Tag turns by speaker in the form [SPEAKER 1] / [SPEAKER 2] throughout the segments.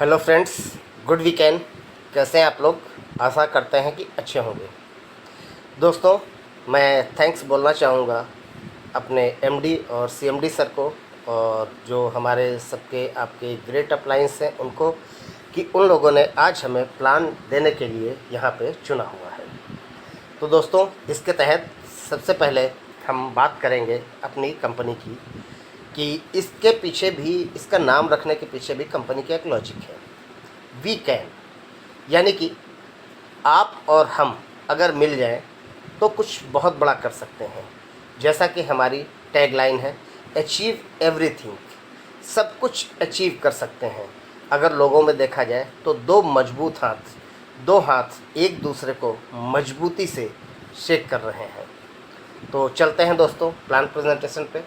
[SPEAKER 1] Hello friends, good weekend. कैसे हैं आप लोग? आशा करते हैं कि अच्छे होंगे। दोस्तों, मैं थैंक्स बोलना चाहूँगा अपने एमडी और सीएमडी सर को, और जो हमारे सबके आपके ग्रेट अप्लायंस हैं उनको, कि उन लोगों ने आज हमें प्लान देने के लिए यहाँ पे चुना हुआ है। तो दोस्तों, इसके तहत सबसे पहले हम बात करेंगे अपनी कंपनी की, कि इसके पीछे भी, इसका नाम रखने के पीछे भी कंपनी का एक लॉजिक है। वी कैन, यानी कि आप और हम अगर मिल जाएं तो कुछ बहुत बड़ा कर सकते हैं। जैसा कि हमारी टैगलाइन है, अचीव एवरीथिंग, सब कुछ अचीव कर सकते हैं। अगर लोगों में देखा जाए तो दो हाथ एक दूसरे को मजबूती से शेक कर रहे हैं। तो चलते हैं दोस्तों प्लान प्रेजेंटेशन पे।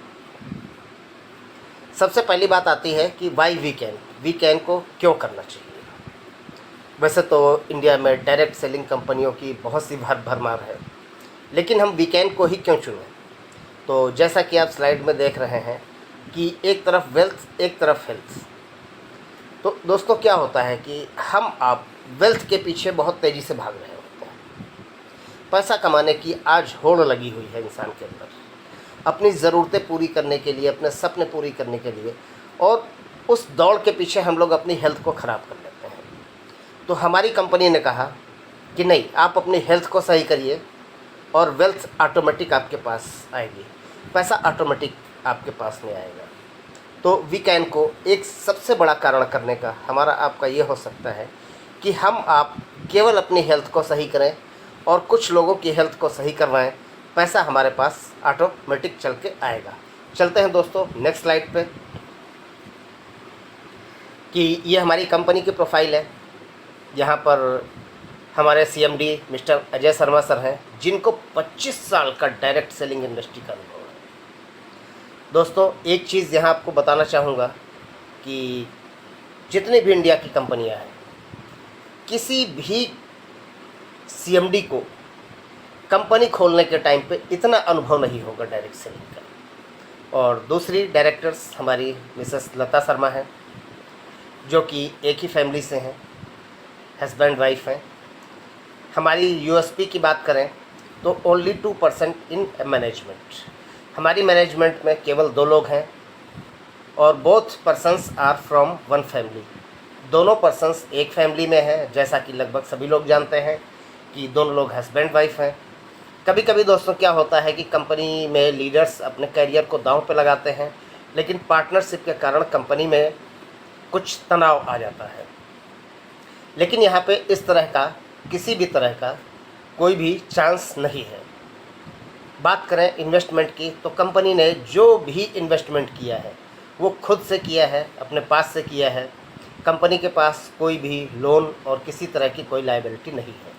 [SPEAKER 1] सबसे पहली बात आती है कि वाई वी कैन को क्यों करना चाहिए। वैसे तो इंडिया में डायरेक्ट सेलिंग कंपनियों की बहुत सी भरमार है, लेकिन हम वी कैन को ही क्यों चुनें? तो जैसा कि आप स्लाइड में देख रहे हैं कि एक तरफ वेल्थ, एक तरफ हेल्थ। तो दोस्तों, क्या होता है कि हम आप वेल्थ के पीछे बहुत तेज़ी से भाग रहे होते हैं। पैसा कमाने की आज होड़ लगी हुई है इंसान के अंदर, अपनी ज़रूरतें पूरी करने के लिए, अपने सपने पूरी करने के लिए, और उस दौड़ के पीछे हम लोग अपनी हेल्थ को ख़राब कर लेते हैं। तो हमारी कंपनी ने कहा कि नहीं, आप अपनी हेल्थ को सही करिए और वेल्थ ऑटोमेटिक आपके पास आएगी, पैसा ऑटोमेटिक आपके पास में आएगा। तो वी कैन को एक सबसे बड़ा कारण करने का हमारा आपका ये हो सकता है कि हम आप केवल अपनी हेल्थ को सही करें और कुछ लोगों की हेल्थ को सही करवाएं, पैसा हमारे पास ऑटोमेटिक चल के आएगा। चलते हैं दोस्तों नेक्स्ट स्लाइड पे, कि ये हमारी कंपनी की प्रोफाइल है। यहाँ पर हमारे CMD mister Ajay Sharma sir हैं, जिनको 25 साल का डायरेक्ट सेलिंग इंडस्ट्री का अनुभव है। दोस्तों, एक चीज़ यहाँ आपको बताना चाहूँगा कि जितनी भी इंडिया की कंपनियाँ हैं, किसी भी सीएमडी को कंपनी खोलने के टाइम पे इतना अनुभव नहीं होगा डायरेक्ट सेलिंग का। और दूसरी डायरेक्टर्स हमारी मिसेस लता शर्मा हैं, जो कि एक ही फैमिली से हैं, हस्बैंड वाइफ हैं। हमारी यूएसपी की बात करें तो ओनली 2% इन मैनेजमेंट। हमारी मैनेजमेंट में केवल 2 लोग हैं, और both persons are from one family. दोनों पर्सन्स एक फैमिली में हैं, जैसा कि लगभग सभी लोग जानते हैं कि दोनों लोग हस्बैंड वाइफ हैं। कभी कभी दोस्तों क्या होता है कि कंपनी में लीडर्स अपने करियर को दांव पे लगाते हैं, लेकिन पार्टनरशिप के कारण कंपनी में कुछ तनाव आ जाता है। लेकिन यहाँ पे इस तरह का, किसी भी तरह का कोई भी चांस नहीं है। बात करें इन्वेस्टमेंट की, तो कंपनी ने जो भी इन्वेस्टमेंट किया है वो खुद से किया है, अपने पास से किया है। कंपनी के पास कोई भी लोन और किसी तरह की कोई लायबिलिटी नहीं है।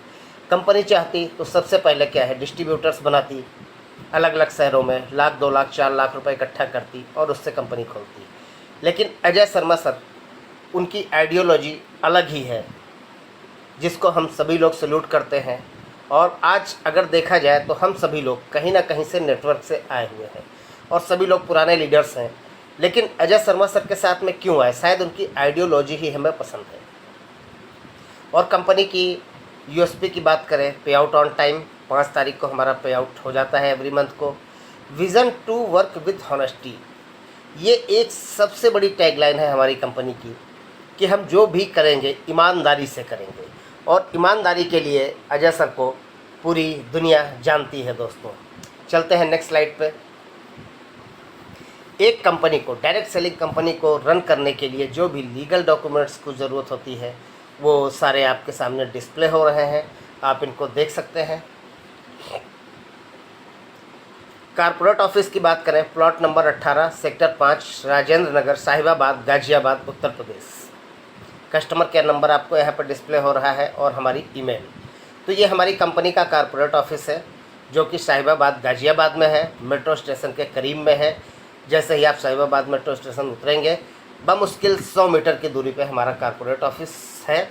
[SPEAKER 1] कंपनी चाहती तो सबसे पहले क्या है, डिस्ट्रीब्यूटर्स बनाती, अलग अलग शहरों में 1 लाख 2 लाख 4 लाख रुपए इकट्ठा करती और उससे कंपनी खोलती। लेकिन अजय शर्मा सर, उनकी आइडियोलॉजी अलग ही है, जिसको हम सभी लोग सल्यूट करते हैं। और आज अगर देखा जाए तो हम सभी लोग कहीं ना कहीं से नेटवर्क से आए हुए हैं, और सभी लोग पुराने लीडर्स हैं। लेकिन अजय शर्मा सर के साथ में क्यों आए? शायद उनकी आइडियोलॉजी ही हमें पसंद है। और कंपनी की यूएसपी की बात करें, पे आउट ऑन टाइम, 5 तारीख को हमारा पे आउट हो जाता है एवरी मंथ को। Vision to work with honesty, ये एक सबसे बड़ी टैगलाइन है हमारी कंपनी की, कि हम जो भी करेंगे ईमानदारी से करेंगे। और ईमानदारी के लिए अजय सर को पूरी दुनिया जानती है। दोस्तों, चलते हैं नेक्स्ट स्लाइड पे। एक कंपनी को, डायरेक्ट सेलिंग कंपनी को रन करने के लिए जो भी लीगल डॉक्यूमेंट्स की ज़रूरत होती है, वो सारे आपके सामने डिस्प्ले हो रहे हैं, आप इनको देख सकते हैं। कारपोरेट ऑफिस की बात करें, plot number 18, sector 5, Rajendra Nagar, Sahibabad, Ghaziabad, Uttar Pradesh. Customer care number आपको यहाँ पर डिस्प्ले हो रहा है, और हमारी ईमेल। तो ये हमारी कंपनी का कारपोरेट ऑफिस है, जो कि साहिबाबाद गाजियाबाद में है, मेट्रो स्टेशन के करीब में है। जैसे ही आप साहिबाबाद मेट्रो स्टेशन उतरेंगे, बमुश्किल 100 मीटर की दूरी पे हमारा कारपोरेट ऑफिस है,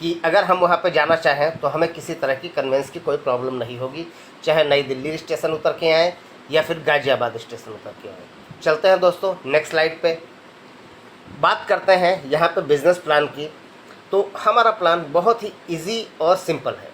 [SPEAKER 1] कि अगर हम वहाँ पे जाना चाहें तो हमें किसी तरह की कन्वेंस की कोई प्रॉब्लम नहीं होगी, चाहे नई दिल्ली स्टेशन उतर के आएँ या फिर गाजियाबाद स्टेशन उतर के आएँ। चलते हैं दोस्तों नेक्स्ट स्लाइड पे। बात करते हैं यहाँ पे बिज़नेस प्लान की, तो हमारा प्लान बहुत ही इजी और सिंपल है।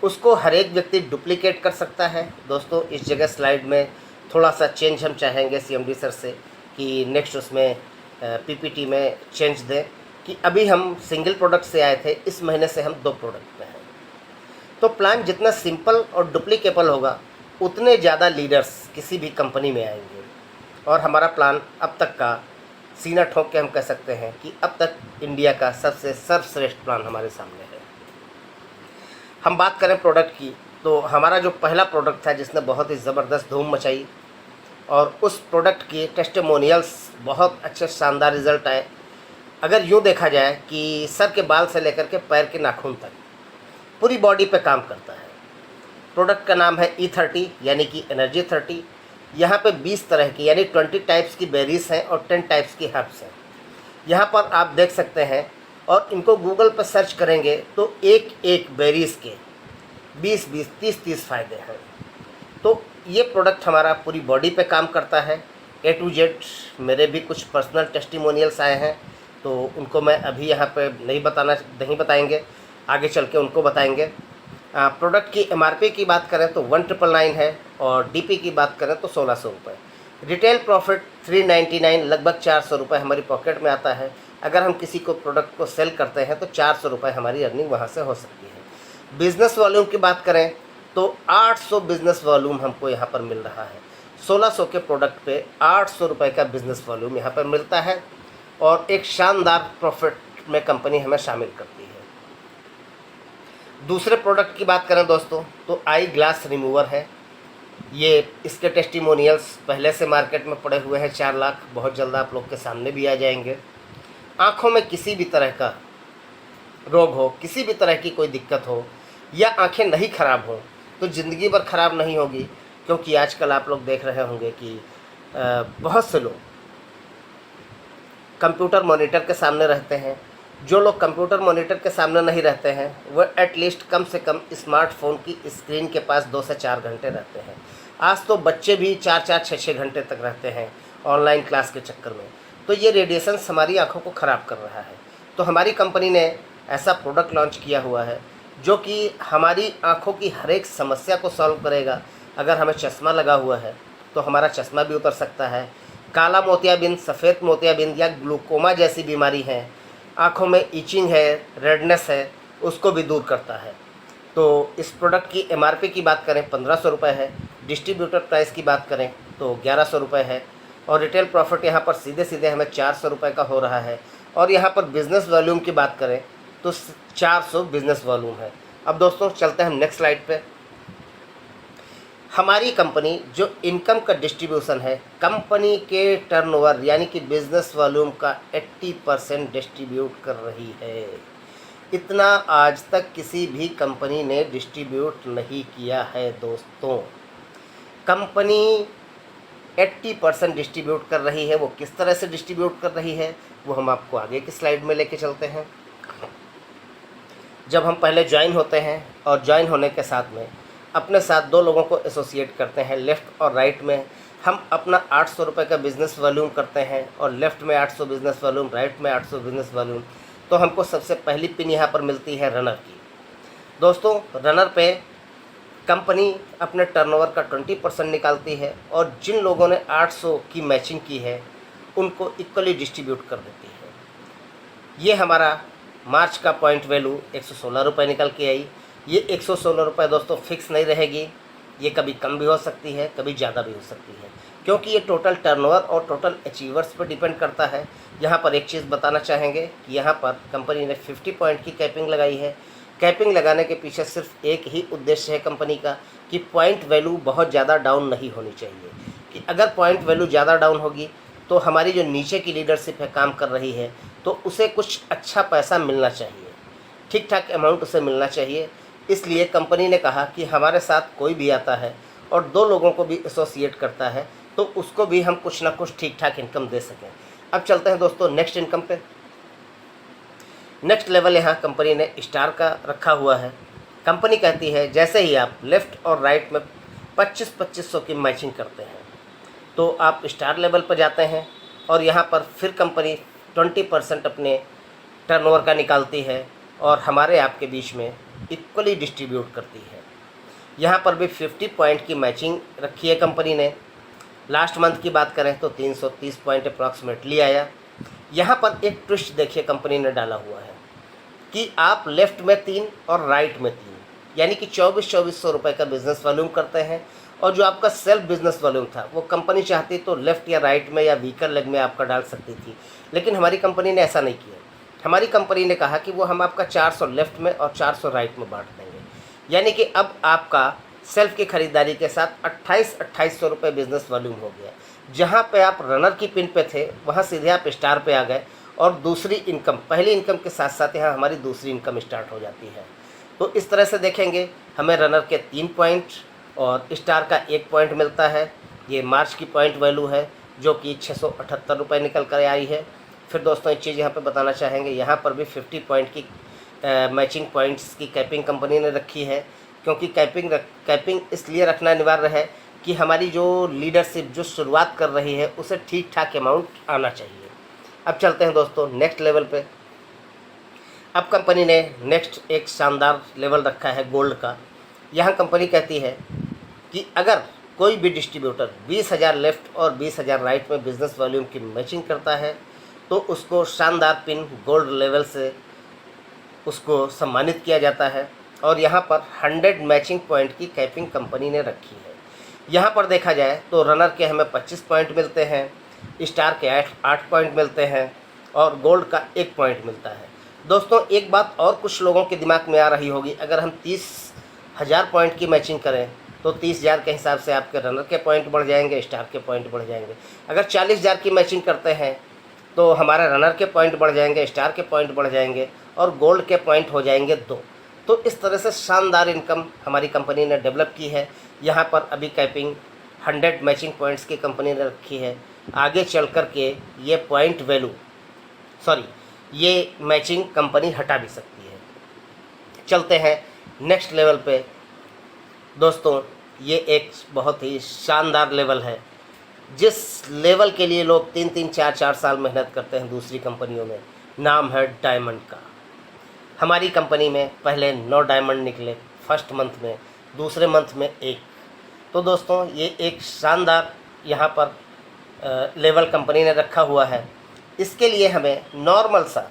[SPEAKER 1] उसको हर एक व्यक्ति डुप्लीकेट कर सकता है। दोस्तों इस जगह स्लाइड में थोड़ा सा चेंज हम चाहेंगे सीएमडी सर से कि नेक्स्ट उसमें पीपीटी में चेंज दें कि अभी हम सिंगल प्रोडक्ट से आए थे, इस महीने से हम 2 प्रोडक्ट में हैं। तो प्लान जितना सिंपल और डुप्लीकेबल होगा उतने ज़्यादा लीडर्स किसी भी कंपनी में आएंगे। और हमारा प्लान अब तक का सीना ठोक के हम कह सकते हैं कि अब तक इंडिया का सबसे सर्वश्रेष्ठ प्लान हमारे सामने है। हम बात करें प्रोडक्ट की, तो हमारा जो पहला प्रोडक्ट था जिसने बहुत ही ज़बरदस्त धूम मचाई और उस प्रोडक्ट की टेस्टिमोनियल्स बहुत अच्छे शानदार रिज़ल्ट आए। अगर यूँ देखा जाए कि सर के बाल से लेकर के पैर के नाखून तक पूरी बॉडी पे काम करता है। प्रोडक्ट का नाम है E30 यानी कि एनर्जी 30। यहाँ पे 20 तरह की यानी 20 टाइप्स की बेरीज हैं और 10 टाइप्स की हर्ब्स हैं। यहाँ पर आप देख सकते हैं और इनको गूगल पर सर्च करेंगे तो एक एक बेरीज़ के 20-20, 30-30 फ़ायदे हैं। तो ये प्रोडक्ट हमारा पूरी बॉडी पे काम करता है A to Z। मेरे भी कुछ पर्सनल टेस्टिमोनियल्स आए हैं, तो उनको मैं अभी यहाँ पे नहीं बताएंगे, आगे चल के उनको बताएंगे। प्रोडक्ट की MRP की बात करें तो 1999 है और DP की बात करें तो 1600 रुपये। रिटेल प्रॉफिट 399, लगभग 400 रुपये हमारी पॉकेट में आता है। अगर हम किसी को प्रोडक्ट को सेल करते हैं तो 400 रुपये हमारी अर्निंग वहाँ से हो सकती है। बिज़नेस वॉल्यूम की बात करें तो 800 बिज़नेस वॉल्यूम हमको यहाँ पर मिल रहा है। 1600 के प्रोडक्ट पे 800 रुपये का बिज़नेस वॉल्यूम यहाँ पर मिलता है और एक शानदार प्रॉफिट में कंपनी हमें शामिल करती है। दूसरे प्रोडक्ट की बात करें दोस्तों तो आई ग्लास रिमूवर है। ये इसके टेस्टिमोनियल्स पहले से मार्केट में पड़े हुए हैं 4 लाख, बहुत जल्द आप लोग के सामने भी आ जाएंगे। आँखों में किसी भी तरह का रोग हो, किसी भी तरह की कोई दिक्कत हो या आँखें नहीं ख़राब हो तो ज़िंदगी भर ख़राब नहीं होगी, क्योंकि आजकल आप लोग देख रहे होंगे कि बहुत से लोग कंप्यूटर मॉनिटर के सामने रहते हैं। जो लोग कंप्यूटर मॉनिटर के सामने नहीं रहते हैं वह एटलीस्ट कम से कम स्मार्टफोन की स्क्रीन के पास 2 से 4 घंटे रहते हैं। आज तो बच्चे भी 4-4, 6-6 घंटे तक रहते हैं ऑनलाइन क्लास के चक्कर में। तो ये रेडिएशंस हमारी आँखों को ख़राब कर रहा है। तो हमारी कंपनी ने ऐसा प्रोडक्ट लॉन्च किया हुआ है जो कि हमारी आँखों की हर एक समस्या को सॉल्व करेगा। अगर हमें चश्मा लगा हुआ है तो हमारा चश्मा भी उतर सकता है। काला मोतियाबिंद, सफ़ेद मोतियाबिंद या ग्लूकोमा जैसी बीमारी है, आँखों में ईचिंग है, रेडनेस है, उसको भी दूर करता है। तो इस प्रोडक्ट की MRP की बात करें 1500 रुपये है। डिस्ट्रीब्यूटर प्राइस की बात करें तो 1100 रुपये है और रिटेल प्रॉफिट यहाँ पर सीधे सीधे हमें 400 रुपये का हो रहा है। और यहाँ पर बिज़नेस वॉल्यूम की बात करें तो 400 बिज़नेस वॉल्यूम है। अब दोस्तों चलते हैं हम नेक्स्ट स्लाइड पे। हमारी कंपनी जो इनकम का डिस्ट्रीब्यूशन है, कंपनी के टर्नओवर यानी कि बिज़नेस वॉल्यूम का 80% डिस्ट्रीब्यूट कर रही है। इतना आज तक किसी भी कंपनी ने डिस्ट्रीब्यूट नहीं किया है दोस्तों। कंपनी 80% डिस्ट्रीब्यूट कर रही है। वो किस तरह से डिस्ट्रीब्यूट कर रही है वो हम आपको आगे की स्लाइड में लेके चलते हैं। जब हम पहले ज्वाइन होते हैं और ज्वाइन होने के साथ में अपने साथ 2 लोगों को एसोसिएट करते हैं, लेफ़्ट और राइट में हम अपना 800 रुपये का बिज़नेस वॉल्यूम करते हैं और लेफ़्ट में 800 बिज़नेस वॉल्यूम, राइट में 800 बिज़नेस वॉल्यूम। तो हमको सबसे पहली पिन यहाँ पर मिलती है रनर की। दोस्तों रनर पे कंपनी अपने टर्नओवर का 20% निकालती है और जिन लोगों ने 800 की मैचिंग की है उनको इक्वली डिस्ट्रीब्यूट कर देती है। ये हमारा मार्च का पॉइंट वैल्यू 116 रुपये निकल के आई। ये 116 रुपये दोस्तों फिक्स नहीं रहेगी, ये कभी कम भी हो सकती है, कभी ज़्यादा भी हो सकती है, क्योंकि ये टोटल टर्नओवर और टोटल अचीवर्स पर डिपेंड करता है। यहाँ पर एक चीज़ बताना चाहेंगे कि यहाँ पर कंपनी ने 50 पॉइंट की कैपिंग लगाई है। कैपिंग लगाने के पीछे सिर्फ एक ही उद्देश्य है कंपनी का कि पॉइंट वैल्यू बहुत ज़्यादा डाउन नहीं होनी चाहिए। कि अगर पॉइंट वैल्यू ज़्यादा डाउन होगी तो हमारी जो नीचे की लीडरशिप है काम कर रही है तो उसे कुछ अच्छा पैसा मिलना चाहिए, ठीक ठाक अमाउंट उसे मिलना चाहिए। इसलिए कंपनी ने कहा कि हमारे साथ कोई भी आता है और 2 लोगों को भी एसोसिएट करता है तो उसको भी हम कुछ ना कुछ ठीक ठाक इनकम दे सकें। अब चलते हैं दोस्तों नेक्स्ट इनकम पे। नेक्स्ट लेवल यहाँ कंपनी ने स्टार का रखा हुआ है। कंपनी कहती है जैसे ही आप लेफ़्ट और राइट में 2500 की मैचिंग करते हैं तो आप स्टार लेवल पर जाते हैं और यहाँ पर फिर कंपनी 20% अपने टर्नओवर का निकालती है और हमारे आपके बीच में इक्वली डिस्ट्रीब्यूट करती है। यहाँ पर भी 50 पॉइंट की मैचिंग रखी है कंपनी ने। लास्ट मंथ की बात करें तो 330 पॉइंट अप्रॉक्सीमेटली आया। यहाँ पर एक ट्विस्ट देखिए कंपनी ने डाला हुआ है कि आप लेफ़्ट में 3 और राइट में 3, यानी कि 2400 रुपये का बिज़नेस वॉल्यूम करते हैं। और जो आपका सेल्फ बिज़नेस वॉल्यूम था वो कंपनी चाहती तो लेफ़्ट या राइट में या वीकर लेग में आपका डाल सकती थी, लेकिन हमारी कंपनी ने ऐसा नहीं किया। हमारी कंपनी ने कहा कि वो हम आपका 400 लेफ़्ट में और 400 राइट में बांट देंगे, यानी कि अब आपका सेल्फ की ख़रीदारी के साथ 2800 रुपये बिज़नेस वॉल्यूम हो गया। जहाँ पे आप रनर की पिन पे थे वहाँ सीधे आप स्टार पे आ गए और दूसरी इनकम, पहली इनकम के साथ साथ यहाँ हमारी दूसरी इनकम स्टार्ट हो जाती है। तो इस तरह से देखेंगे हमें रनर के 3 पॉइंट और स्टार का 1 पॉइंट मिलता है। ये मार्च की पॉइंट वैल्यू है जो कि 678 रुपये निकल कर आई है। फिर दोस्तों एक चीज़ यहाँ पे बताना चाहेंगे, यहाँ पर भी 50 पॉइंट की मैचिंग पॉइंट्स की कैपिंग कंपनी ने रखी है, क्योंकि कैपिंग इसलिए रखना अनिवार्य है कि हमारी जो लीडरशिप जो शुरुआत कर रही है उसे ठीक ठाक अमाउंट आना चाहिए। अब चलते हैं दोस्तों नेक्स्ट लेवल पे। अब कंपनी ने नेक्स्ट एक शानदार लेवल रखा है गोल्ड का। यहाँ कंपनी कहती है कि अगर कोई भी डिस्ट्रीब्यूटर 20,000 लेफ़्ट और 20,000 राइट में बिज़नेस वॉल्यूम की मैचिंग करता है तो उसको शानदार पिन गोल्ड लेवल से उसको सम्मानित किया जाता है। और यहाँ पर 100 मैचिंग पॉइंट की कैपिंग कंपनी ने रखी है। यहाँ पर देखा जाए तो रनर के हमें 25 पॉइंट मिलते हैं, स्टार के 8 पॉइंट मिलते हैं और गोल्ड का 1 पॉइंट मिलता है। दोस्तों एक बात और कुछ लोगों के दिमाग में आ रही होगी, अगर हम 30,000 पॉइंट की मैचिंग करें तो 30,000 के हिसाब से आपके रनर के पॉइंट बढ़ जाएंगे, स्टार के पॉइंट बढ़ जाएंगे। अगर 40,000 की मैचिंग करते हैं तो हमारे रनर के पॉइंट बढ़ जाएंगे, स्टार के पॉइंट बढ़ जाएंगे और गोल्ड के पॉइंट हो जाएंगे 2। तो इस तरह से शानदार इनकम हमारी कंपनी ने डेवलप की है। यहाँ पर अभी कैपिंग 100 मैचिंग पॉइंट्स की कंपनी ने रखी है। आगे चल कर के ये पॉइंट वैल्यू ये मैचिंग कंपनी हटा भी सकती है। चलते हैं नेक्स्ट लेवल पे। दोस्तों ये एक बहुत ही शानदार लेवल है, जिस लेवल के लिए लोग 3-3, 4-4 साल मेहनत करते हैं दूसरी कंपनियों में। नाम है डायमंड का। हमारी कंपनी में पहले 9 डायमंड निकले फर्स्ट मंथ में, दूसरे मंथ में 1। तो दोस्तों ये एक शानदार यहाँ पर लेवल कंपनी ने रखा हुआ है। इसके लिए हमें नॉर्मल सा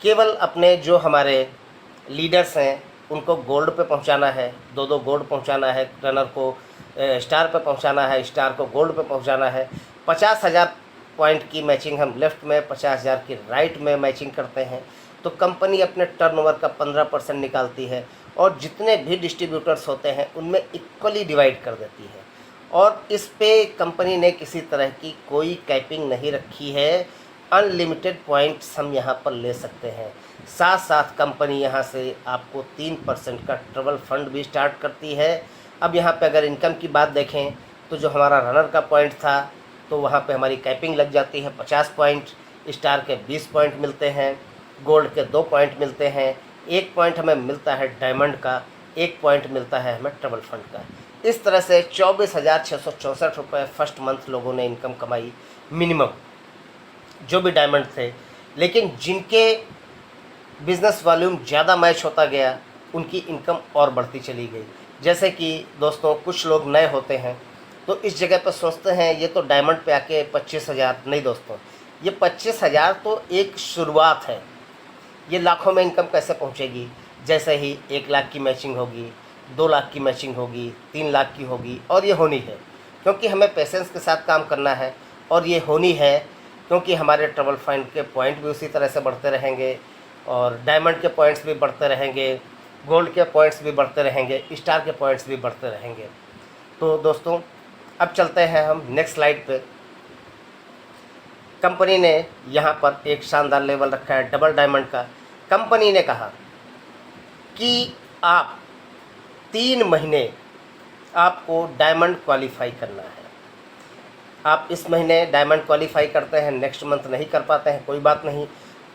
[SPEAKER 1] केवल अपने जो हमारे लीडर्स हैं उनको गोल्ड पे पहुंचाना है, 2-2 गोल्ड पहुंचाना है, रनर को स्टार पे पहुंचाना है, स्टार को गोल्ड पे पहुंचाना है। 50,000 पॉइंट की मैचिंग हम लेफ़्ट में, 50,000 की राइट में मैचिंग करते हैं तो कंपनी अपने टर्नओवर का 15% निकालती है और जितने भी डिस्ट्रीब्यूटर्स होते हैं उनमें इक्वली डिवाइड कर देती है। और इस पे कंपनी ने किसी तरह की कोई कैपिंग नहीं रखी है, अनलिमिटेड पॉइंट्स हम यहाँ पर ले सकते हैं। साथ साथ कंपनी यहाँ से आपको 3% का ट्रबल फंड भी स्टार्ट करती है। अब यहाँ पे अगर इनकम की बात देखें तो जो हमारा रनर का पॉइंट था तो वहाँ पे हमारी कैपिंग लग जाती है 50 पॉइंट, स्टार के 20 पॉइंट मिलते हैं, गोल्ड के 2 पॉइंट मिलते हैं, 1 पॉइंट हमें मिलता है डायमंड का, 1 पॉइंट मिलता है हमें ट्रबल फंड का। इस तरह से 24,664 रुपये फर्स्ट मंथ लोगों ने इनकम कमाई मिनिमम, जो भी डायमंड थे। लेकिन जिनके बिज़नेस वॉल्यूम ज़्यादा मैच होता गया उनकी इनकम और बढ़ती चली गई। जैसे कि दोस्तों कुछ लोग नए होते हैं तो इस जगह पर सोचते हैं ये तो डायमंड पे आके 25,000, नहीं दोस्तों, ये 25,000 तो एक शुरुआत है। ये लाखों में इनकम कैसे पहुंचेगी? जैसे ही 1 लाख की मैचिंग होगी, 2 लाख की मैचिंग होगी, 3 लाख की होगी, और ये होनी है क्योंकि हमें पेशेंस के साथ काम करना है। और ये होनी है क्योंकि हमारे ट्रबल फंड के पॉइंट भी उसी तरह से बढ़ते रहेंगे और डायमंड के पॉइंट्स भी बढ़ते रहेंगे, गोल्ड के पॉइंट्स भी बढ़ते रहेंगे, स्टार के पॉइंट्स भी बढ़ते रहेंगे। तो दोस्तों अब चलते हैं हम नेक्स्ट स्लाइड पे। कंपनी ने यहाँ पर एक शानदार लेवल रखा है डबल डायमंड का। कंपनी ने कहा कि आप 3 महीने आपको डायमंड क्वालिफाई करना है। आप इस महीने डायमंड क्वालिफाई करते हैं, नेक्स्ट मंथ नहीं कर पाते हैं, कोई बात नहीं,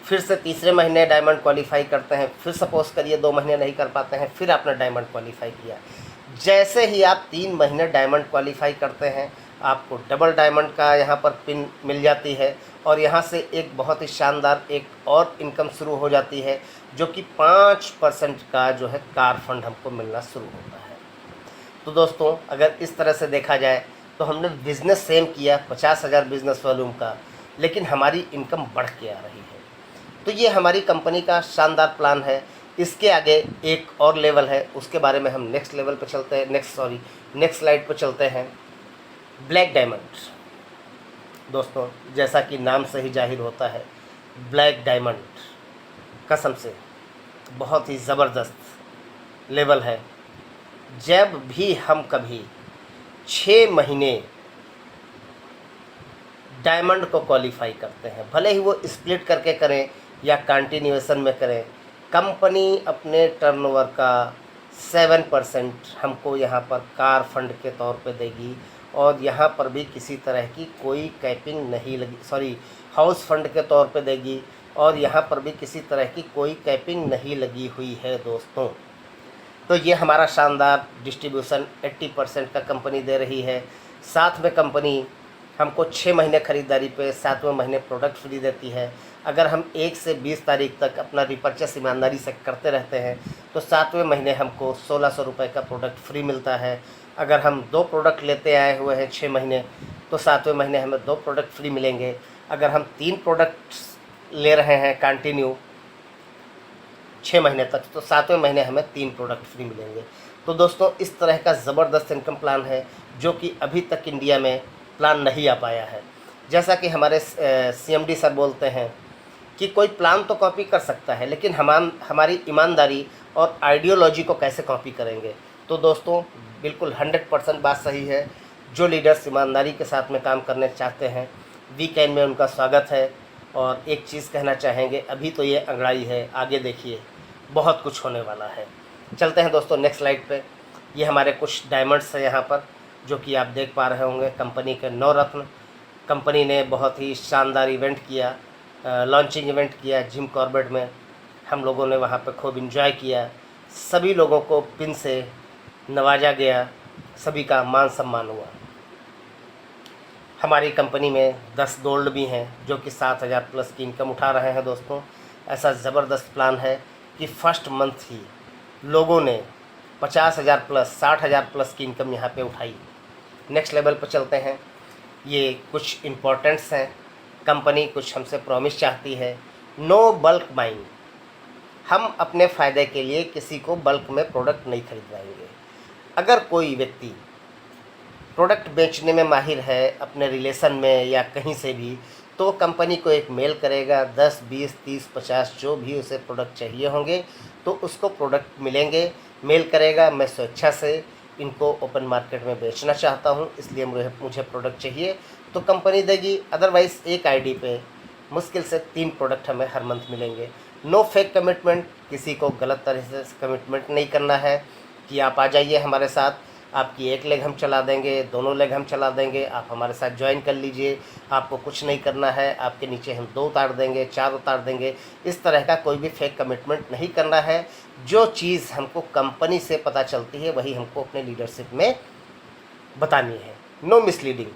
[SPEAKER 1] फिर से तीसरे महीने डायमंड क्वालिफाई करते हैं, फिर सपोज़ करिए 2 महीने नहीं कर पाते हैं, फिर आपने डायमंड क्वालिफाई किया। जैसे ही आप 3 महीने डायमंड क्वालिफाई करते हैं आपको डबल डायमंड का यहाँ पर पिन मिल जाती है और यहाँ से एक बहुत ही शानदार एक और इनकम शुरू हो जाती है, जो कि 5% का जो है कार फंड हमको मिलना शुरू होता है। तो दोस्तों अगर इस तरह से देखा जाए तो हमने बिज़नेस सेम किया 50,000 बिज़नेस वॉल्यूम का, लेकिन हमारी इनकम बढ़ के आ रही है। तो ये हमारी कंपनी का शानदार प्लान है। इसके आगे एक और लेवल है, उसके बारे में हम नेक्स्ट लेवल पे चलते हैं, नेक्स्ट स्लाइड पे चलते हैं। ब्लैक डायमंड दोस्तों, जैसा कि नाम से ही जाहिर होता है, ब्लैक डायमंड कसम से बहुत ही ज़बरदस्त लेवल है। जब भी हम कभी 6 महीने डायमंड को क्वालिफाई करते हैं, भले ही वो स्प्लिट करके करें या कंटिन्यूएशन में करें, कंपनी अपने टर्नओवर का 7% हमको यहाँ पर कार फंड के तौर पे देगी और यहाँ पर भी किसी तरह की कोई कैपिंग नहीं लगी, हाउस फंड के तौर पे देगी और यहाँ पर भी किसी तरह की कोई कैपिंग नहीं लगी हुई है दोस्तों। तो ये हमारा शानदार डिस्ट्रीब्यूशन 80% का कंपनी दे रही है। साथ में कंपनी हमको 6 महीने ख़रीदारी पे 7वें महीने प्रोडक्ट फ्री देती है। अगर हम 1 से 20 तारीख तक अपना रिपर्चेस ईमानदारी से करते रहते हैं तो 7वें महीने हमको 1600 रुपये का प्रोडक्ट फ्री मिलता है। अगर हम 2 प्रोडक्ट लेते आए हुए हैं 6 महीने तो 7वें महीने हमें 2 प्रोडक्ट फ्री मिलेंगे। अगर हम 3 प्रोडक्ट्स ले रहे हैं कंटिन्यू 6 महीने तक तो 7वें महीने हमें 3 प्रोडक्ट फ्री मिलेंगे। तो दोस्तों इस तरह का ज़बरदस्त इनकम प्लान है जो कि अभी तक इंडिया में प्लान नहीं आ पाया है। जैसा कि हमारे CMD सर बोलते हैं कि कोई प्लान तो कॉपी कर सकता है, लेकिन हमारी ईमानदारी और आइडियोलॉजी को कैसे कॉपी करेंगे। तो दोस्तों बिल्कुल 100% बात सही है। जो लीडर्स ईमानदारी के साथ में काम करने चाहते हैं, वीकेंड में उनका स्वागत है। और एक चीज़ कहना चाहेंगे, अभी तो ये अंगड़ाई है, आगे देखिए बहुत कुछ होने वाला है। चलते हैं दोस्तों नेक्स्ट स्लाइड पे। ये हमारे कुछ डायमंड्स हैं यहाँ पर जो कि आप देख पा रहे होंगे। कंपनी के 9 रत्न। कंपनी ने बहुत ही शानदार इवेंट किया, लॉन्चिंग इवेंट किया जिम कॉर्बेट में। हम लोगों ने वहाँ पे खूब एंजॉय किया। सभी लोगों को पिन से नवाजा गया, सभी का मान सम्मान हुआ। हमारी कंपनी में 10 गोल्ड भी हैं जो कि 7,000 प्लस की इनकम उठा रहे हैं दोस्तों। ऐसा ज़बरदस्त प्लान है कि फर्स्ट मंथ ही लोगों ने 50,000 प्लस 60,000 प्लस की इनकम यहाँ पे उठाई। नेक्स्ट लेवल पर चलते हैं। ये कुछ इम्पोर्टेंट्स हैं। कंपनी कुछ हमसे प्रॉमिस चाहती है, नो बल्क बाइंग। हम अपने फ़ायदे के लिए किसी को बल्क में प्रोडक्ट नहीं खरीदवाएंगे। अगर कोई व्यक्ति प्रोडक्ट बेचने में माहिर है अपने रिलेशन में या कहीं से भी, तो कंपनी को एक मेल करेगा, 10, 20, 30, 50 जो भी उसे प्रोडक्ट चाहिए होंगे तो उसको प्रोडक्ट मिलेंगे। मेल करेगा, मैं स्वेच्छा से इनको ओपन मार्केट में बेचना चाहता हूँ, इसलिए मुझे प्रोडक्ट चाहिए, तो कंपनी देगी। अदरवाइज़ एक आईडी पे मुश्किल से 3 प्रोडक्ट हमें हर मंथ मिलेंगे। नो फेक कमिटमेंट, किसी को गलत तरह से कमिटमेंट नहीं करना है कि आप आ जाइए हमारे साथ, आपकी 1 लेग हम चला देंगे, 2 लेग हम चला देंगे, आप हमारे साथ ज्वाइन कर लीजिए, आपको कुछ नहीं करना है, आपके नीचे हम 2 उतार देंगे, 4 उतार देंगे। इस तरह का कोई भी फेक कमिटमेंट नहीं करना है। जो चीज़ हमको कंपनी से पता चलती है वही हमको अपने लीडरशिप में बतानी है। नो मिसलीडिंग,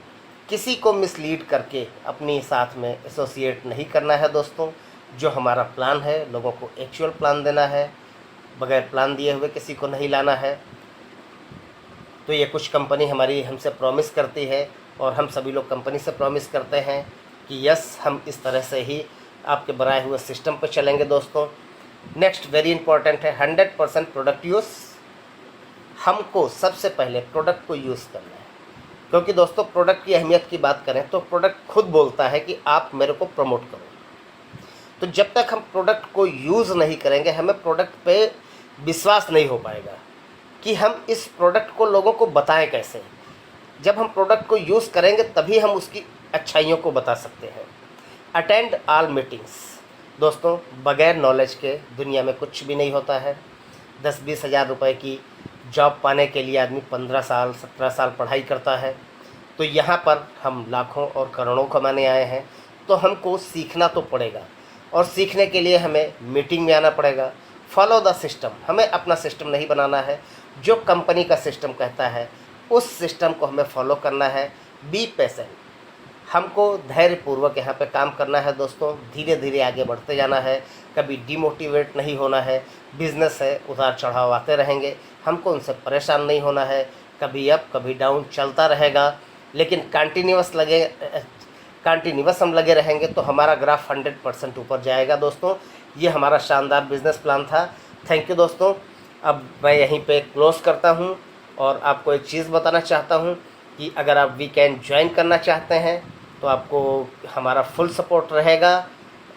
[SPEAKER 1] किसी को मिसलीड करके अपनी साथ में एसोसिएट नहीं करना है दोस्तों। जो हमारा प्लान है लोगों को एक्चुअल प्लान देना है, बगैर प्लान दिए हुए किसी को नहीं लाना है। तो ये कुछ कंपनी हमारी हमसे प्रॉमिस करती है और हम सभी लोग कंपनी से प्रॉमिस करते हैं कि यस, हम इस तरह से ही आपके बनाए हुए सिस्टम पर चलेंगे दोस्तों। नेक्स्ट वेरी इंपॉर्टेंट है 100% प्रोडक्ट यूज़। हमको सबसे पहले प्रोडक्ट को यूज़ करना है, क्योंकि दोस्तों प्रोडक्ट की अहमियत की बात करें तो प्रोडक्ट खुद बोलता है कि आप मेरे को प्रमोट करो। तो जब तक हम प्रोडक्ट को यूज़ नहीं करेंगे हमें प्रोडक्ट पे विश्वास नहीं हो पाएगा कि हम इस प्रोडक्ट को लोगों को बताएं कैसे। जब हम प्रोडक्ट को यूज़ करेंगे तभी हम उसकी अच्छाइयों को बता सकते हैं। अटेंड ऑल मीटिंग्स दोस्तों, बगैर नॉलेज के दुनिया में कुछ भी नहीं होता है। 10-20 हज़ार रुपये की जॉब पाने के लिए आदमी 15 साल 17 साल पढ़ाई करता है। तो यहाँ पर हम लाखों और करोड़ों कमाने आए हैं, तो हमको सीखना तो पड़ेगा और सीखने के लिए हमें मीटिंग में आना पड़ेगा। फॉलो द सिस्टम, हमें अपना सिस्टम नहीं बनाना है। जो कंपनी का सिस्टम कहता है उस सिस्टम को हमें फॉलो करना है। Be patient. हमको धैर्यपूर्वक यहाँ पे काम करना है दोस्तों, धीरे धीरे आगे बढ़ते जाना है, कभी डिमोटिवेट नहीं होना है। बिजनेस है, उतार चढ़ाव आते रहेंगे, हमको उनसे परेशान नहीं होना है, कभी अप कभी डाउन चलता रहेगा, लेकिन कंटिन्यूअस हम लगे रहेंगे तो हमारा ग्राफ 100% ऊपर जाएगा दोस्तों। ये हमारा शानदार बिजनेस प्लान था। थैंक यू दोस्तों। अब मैं यहीं पे क्लोज़ करता हूँ और आपको एक चीज़ बताना चाहता हूँ कि अगर आप वीकेंड ज्वाइन करना चाहते हैं तो आपको हमारा फुल सपोर्ट रहेगा,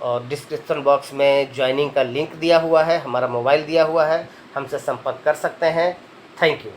[SPEAKER 1] और डिस्क्रिप्शन बॉक्स में ज्वाइनिंग का लिंक दिया हुआ है, हमारा मोबाइल दिया हुआ है, हमसे संपर्क कर सकते हैं। Thank you.